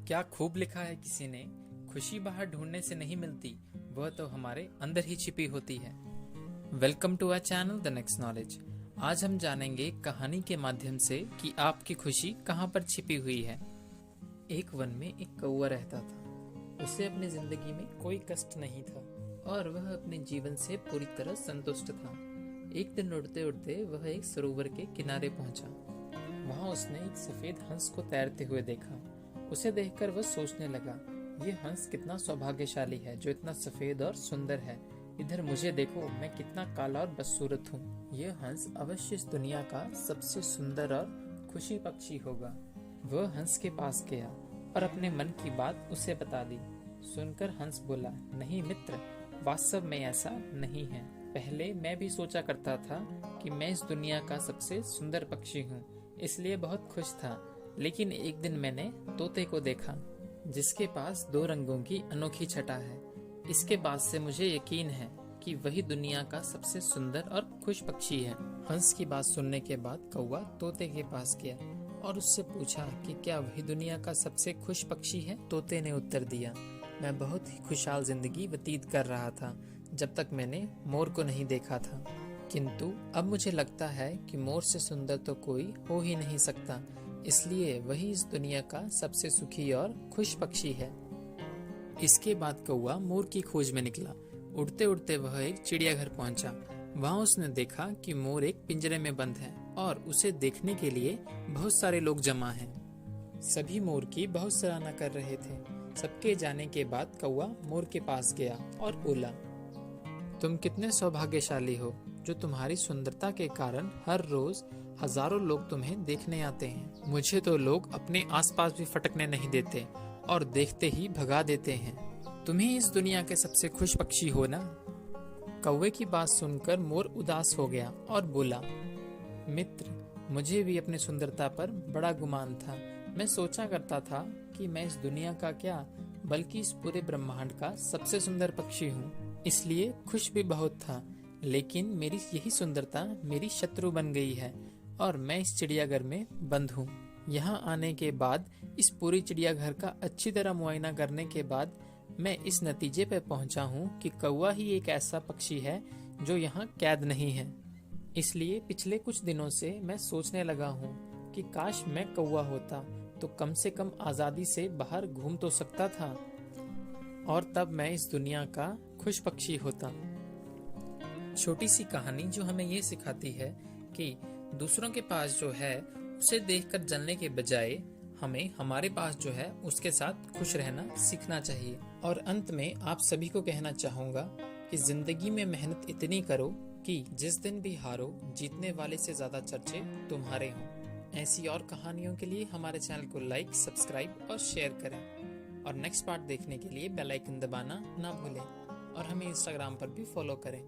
क्या खूब लिखा है किसी ने, खुशी बाहर ढूंढने से नहीं मिलती, वह तो हमारे अंदर ही छिपी होती है। Welcome to our channel the next knowledge. आज हम जानेंगे कहानी के माध्यम से कि आपकी खुशी कहाँ पर छिपी हुई है। एक वन में एक कौवा रहता था। उसे अपनी जिंदगी में कोई कष्ट नहीं था और वह अपने जीवन से पूरी तरह संतुष्ट था। एक दिन उड़ते उड़ते वह एक सरोवर के किनारे पहुंचा। वहां उसने एक सफेद हंस को तैरते हुए देखा। उसे देखकर वह सोचने लगा, ये हंस कितना सौभाग्यशाली है जो इतना सफेद और सुंदर है। इधर मुझे देखो, मैं कितना काला और बदसूरत हूँ। यह हंस अवश्य इस दुनिया का सबसे सुंदर और खुशी पक्षी होगा। वह हंस के पास गया और अपने मन की बात उसे बता दी। सुनकर हंस बोला, नहीं मित्र, वास्तव में ऐसा नहीं है। पहले मैं भी सोचा करता था कि मैं इस दुनिया का सबसे सुंदर पक्षी हूँ, इसलिए बहुत खुश था। लेकिन एक दिन मैंने तोते को देखा जिसके पास 2 रंगों की अनोखी छटा है। इसके बाद से मुझे यकीन है कि वही दुनिया का सबसे सुंदर और खुश पक्षी है। हंस की बात सुनने के बाद कौवा तोते के पास गया और उससे पूछा कि क्या वही दुनिया का सबसे खुश पक्षी है। तोते ने उत्तर दिया, मैं बहुत ही खुशहाल जिंदगी व्यतीत कर रहा था जब तक मैंने मोर को नहीं देखा था, किंतु अब मुझे लगता है कि मोर से सुंदर तो कोई हो ही नहीं सकता, इसलिए वही इस दुनिया का सबसे सुखी और खुश पक्षी है। इसके बाद कौवा मोर की खोज में निकला। उड़ते उड़ते वह एक चिड़ियाघर पहुंचा। वहां उसने देखा कि मोर एक पिंजरे में बंद है और उसे देखने के लिए बहुत सारे लोग जमा हैं। सभी मोर की बहुत सराहना कर रहे थे। सबके जाने के बाद कौवा मोर के पास गया और बोला, तुम कितने सौभाग्यशाली हो जो तुम्हारी सुंदरता के कारण हर रोज हजारों लोग तुम्हें देखने आते हैं। मुझे तो लोग अपने आसपास भी फटकने नहीं देते और देखते ही भगा देते हैं। तुम ही इस दुनिया के सबसे खुश पक्षी हो ना। कौवे की बात सुनकर मोर उदास हो गया और बोला, मित्र, मुझे भी अपनी सुंदरता पर बड़ा गुमान था। मैं सोचा करता था कि मैं इस दुनिया का क्या बल्कि इस पूरे ब्रह्मांड का सबसे सुंदर पक्षी हूँ, इसलिए खुश भी बहुत था। लेकिन मेरी यही सुंदरता मेरी शत्रु बन गई है और मैं इस चिड़ियाघर में बंद हूँ। यहाँ आने के बाद, इस पूरी चिड़ियाघर का अच्छी तरह मुआयना करने के बाद मैं इस नतीजे पर पहुँचा हूँ कि कौवा ही एक ऐसा पक्षी है जो यहाँ कैद नहीं है। इसलिए पिछले कुछ दिनों से मैं सोचने लगा हूँ कि काश मैं कौवा होता तो कम से कम आजादी से बाहर घूम तो सकता था और तब मैं इस दुनिया का खुश पक्षी होता। छोटी सी कहानी जो हमें ये सिखाती है कि दूसरों के पास जो है उसे देखकर जलने के बजाय हमें हमारे पास जो है उसके साथ खुश रहना सीखना चाहिए। और अंत में आप सभी को कहना चाहूँगा कि जिंदगी में मेहनत इतनी करो कि जिस दिन भी हारो, जीतने वाले से ज्यादा चर्चे तुम्हारे हों। ऐसी और कहानियों के लिए हमारे चैनल को लाइक, सब्सक्राइब और शेयर करें और नेक्स्ट पार्ट देखने के लिए बेल आइकन दबाना ना भूलें और हमें इंस्टाग्राम पर भी फॉलो करें।